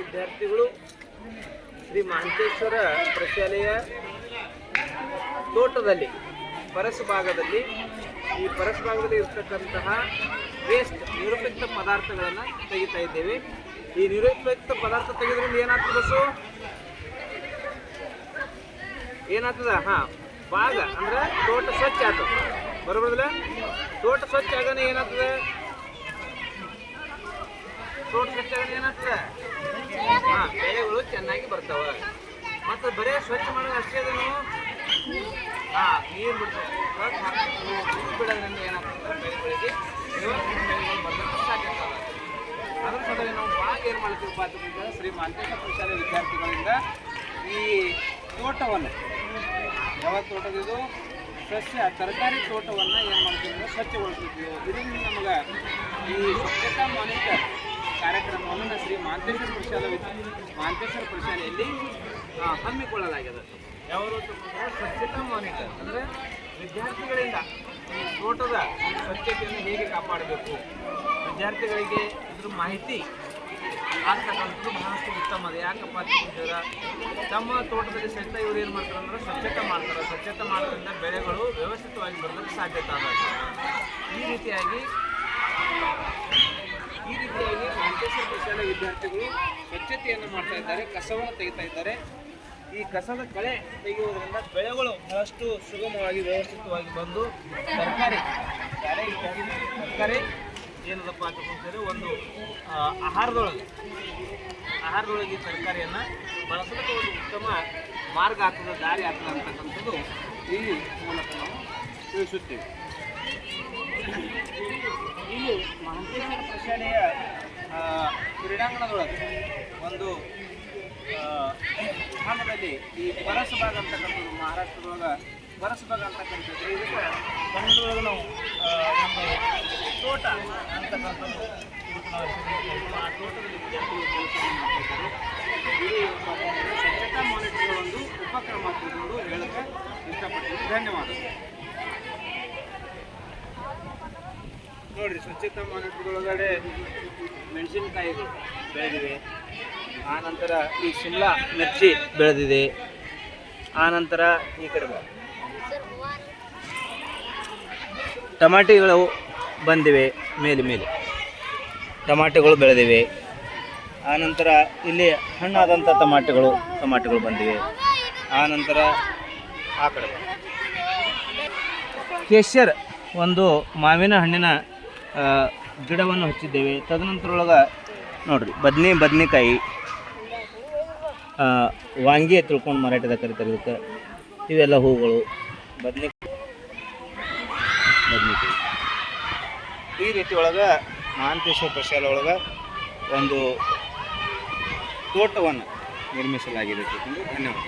ವಿದ್ಯಾರ್ಥಿಗಳು ಶ್ರೀ ಮಹಾಂತೇಶ್ವರ ಪ್ರಶಾಲೆಯ ತೋಟದಲ್ಲಿ ಪರಸಭಾಗದಲ್ಲಿ ಇರತಕ್ಕಂತಹ ವೇಸ್ಟ್ ನಿರುಪಯುಕ್ತ ಪದಾರ್ಥಗಳನ್ನು ತೆಗಿತಾ ಇದ್ದೇವೆ. ಈ ನಿರುಪಯುಕ್ತ ಪದಾರ್ಥ ತೆಗೆದ್ರಿಂದ ಏನಾಗ್ತದೆ ಬಸ್ಸು? ಏನಾಗ್ತದ? ಭಾಗ ಅಂದ್ರೆ ತೋಟ ಸ್ವಚ್ಛ ಆಗ್ತದೆ. ಬರೋಬರದಿಲ್ಲ? ತೋಟ ಸ್ವಚ್ಛ ಆಗೋಣ ಏನಾಗ್ತದೆ? ಬೆಳೆಗಳು ಚೆನ್ನಾಗಿ ಬರ್ತಾವ. ಮತ್ತು ಬರೇ ಸ್ವಚ್ಛ ಮಾಡೋದು ಅಷ್ಟೇ ಅದನ್ನು ನೀರು ಬಿಡೋದ್ರಿಂದ ಏನಾಗ್ತದೆ? ಬೆಳೆಗಳಿಗೆ ಬರಲಿಕ್ಕೆ ಸಾಧ್ಯತೆ ಅದ. ಅದ್ರ ಸಲುವಾಗಿ ನಾವು ಭಾಳ ಏನು ಮಾಡ್ತೀವಪ್ಪ ಅಂತಂದ್ರೆ ಶ್ರೀ ಮಹಾಂತೇಶ್ವರ ಪ್ರಶಾಲೆ ವಿದ್ಯಾರ್ಥಿಗಳಿಂದ ಈ ತೋಟವನ್ನು, ಯಾವ ತೋಟದಿದು ಸಸ್ಯ ತರಕಾರಿ ತೋಟವನ್ನು ಏನು ಮಾಡ್ತೀವಿ ಅಂದರೆ ಸ್ವಚ್ಛಗೊಳಿಸ್ತೀವಿ. ಇದರಿಂದ ನಮಗೆ ಈ ಸ್ವಚ್ಛತಾ ಮಾನಿಟರ್ ಕಾರ್ಯಕ್ರಮವನ್ನು ಶ್ರೀ ಮಹಾಂತೇಶ್ವರ ಪ್ರಶಾಲೆಯಲ್ಲಿ ಹಮ್ಮಿಕೊಳ್ಳಲಾಗಿದೆ. ಯಾವುದು ಸ್ವಚ್ಛತಾ ಮಾನಿಟರ್ ಅಂದರೆ ವಿದ್ಯಾರ್ಥಿಗಳಿಂದ ಈ ತೋಟದ ಸ್ವಚ್ಛತೆಯನ್ನು ಹೇಗೆ ಕಾಪಾಡಬೇಕು, ವಿದ್ಯಾರ್ಥಿಗಳಿಗೆ ಇದ್ರ ಮಾಹಿತಿ ಆಗ್ತಕ್ಕಂಥದ್ದು ಬಹಳಷ್ಟು ಉತ್ತಮ. ಅದು ಯಾಕಪ್ಪ ಅಂತಂದ್ರೆ ತಮ್ಮ ತೋಟದಲ್ಲಿ ಸಹಿತ ಇವರು ಏನು ಮಾಡ್ತಾರೆ ಅಂದ್ರೆ ಸ್ವಚ್ಛತೆ ಮಾಡ್ತಾರೆ. ಸ್ವಚ್ಛತೆ ಮಾಡೋದ್ರಿಂದ ಬೆಳೆಗಳು ವ್ಯವಸ್ಥಿತವಾಗಿ ಬರೋದಕ್ಕೆ ಸಾಧ್ಯತೆ ಆಗುತ್ತೆ. ಈ ರೀತಿಯಾಗಿ ಮಹಾಂತೇಶ್ವರ ಪ್ರಶಾಲೆ ವಿದ್ಯಾರ್ಥಿಗಳು ಸ್ವಚ್ಛತೆಯನ್ನು ಮಾಡ್ತಾ ಇದ್ದಾರೆ, ಕಸವನ್ನು ತೆಗಿತಾ ಇದ್ದಾರೆ. ಈ ಕಸದ ಕಳೆ ತೆಗೆಯುವುದರಿಂದ ಬೆಳೆಗಳು ಬಹಳಷ್ಟು ಸುಗಮವಾಗಿ ವ್ಯವಸ್ಥಿತವಾಗಿ ಬಂದು ತರಕಾರಿ ಏನದಪ್ಪ ಅಂತಂದರೆ ಒಂದು ಆಹಾರದೊಳಗೆ ಈ ತರಕಾರಿಯನ್ನು ಬಳಸೋದಕ್ಕೆ ಒಂದು ಉತ್ತಮ ಮಾರ್ಗ ಆಗ್ತದೆ, ದಾರಿ ಆಗ್ತದೆ ಅಂತಕ್ಕಂಥದ್ದು ಈ ಮೂಲಕ ನಾವು ತಿಳಿಸುತ್ತೇವೆ. ಇಲ್ಲಿ ಮಹಾಂತೇಶ್ವರ ಪ್ರಶಾಲೆಯ ಕ್ರೀಡಾಂಗಣದೊಳಗೆ ಒಂದು ಸ್ಥಾನದಲ್ಲಿ ಈ ಪರಸಭಾಗ ಅಂತಕ್ಕಂಥದ್ದು, ಮಹಾರಾಷ್ಟ್ರದೊಳಗೆ ಪರಸಭಾಗ ಅಂತಕ್ಕಂಥದ್ದು, ಇದಕ್ಕೆ ಕನ್ನಡದೊಳಗೆ ನಾವು ತೋಟ ಅಂತಕ್ಕಂಥದ್ದು ಆ ತೋಟದಲ್ಲಿ ವಿದ್ಯಾರ್ಥಿಗಳು ಕೆಲಸವನ್ನು ಮಾಡ್ತಿದ್ದಾರೆ. ಇದು ಸ್ವಚ್ಛತಾ ಮಾನಿಟರ್ಗಳ ಒಂದು ಉಪಕ್ರಮ ತಿಳ್ಕೊಂಡು ಹೇಳಕ್ಕೆ ಇಷ್ಟಪಡ್ತೀನಿ. ಧನ್ಯವಾದಗಳು. ನೋಡಿರಿ, ಸ್ವಚ್ಛತಾ ಮಾನಿಟರ್ಗಳೊಳಗಡೆ ಮೆಣಸಿನಕಾಯಿಗಳು ಬೆಳೆದಿವೆ, ಆನಂತರ ಈ ಶಿಮ್ಲಾ ಮಿರ್ಚಿ ಬೆಳೆದಿದೆ, ಆನಂತರ ಈ ಕಡೆ ಟಮಾಟಿಗಳು ಬಂದಿವೆ, ಮೇಲೆ ಟಮಾಟೆಗಳು ಬೆಳೆದಿವೆ. ಆನಂತರ ಇಲ್ಲಿ ಹಣ್ಣಾದಂಥ ಟಮಾಟೆಗಳು ಬಂದಿವೆ. ಆನಂತರ ಆ ಕಡೆ ಕೇಶರ್ ಒಂದು ಮಾವಿನ ಹಣ್ಣಿನ ಗಿಡವನ್ನು ಹಚ್ಚಿದ್ದೇವೆ. ತದನಂತರ ಒಳಗೆ ನೋಡಿರಿ ಬದನೆಕಾಯಿ, ವಾಂಗಿ ತಿಳ್ಕೊಂಡು ಮರಾಠಿದ ಕರೀತಾರೆ ಇದಕ್ಕೆ. ಇವೆಲ್ಲ ಹೂಗಳು, ಬದನೆಕಾಯಿ. ಈ ರೀತಿ ಒಳಗೆ ಮಹಾಂತೇಶ್ವರ ಪ್ರಶಾಲೆ ಒಳಗೆ ಒಂದು ತೋಟವನ್ನು ನಿರ್ಮಿಸಲಾಗಿದೆ. ಧನ್ಯವಾದ.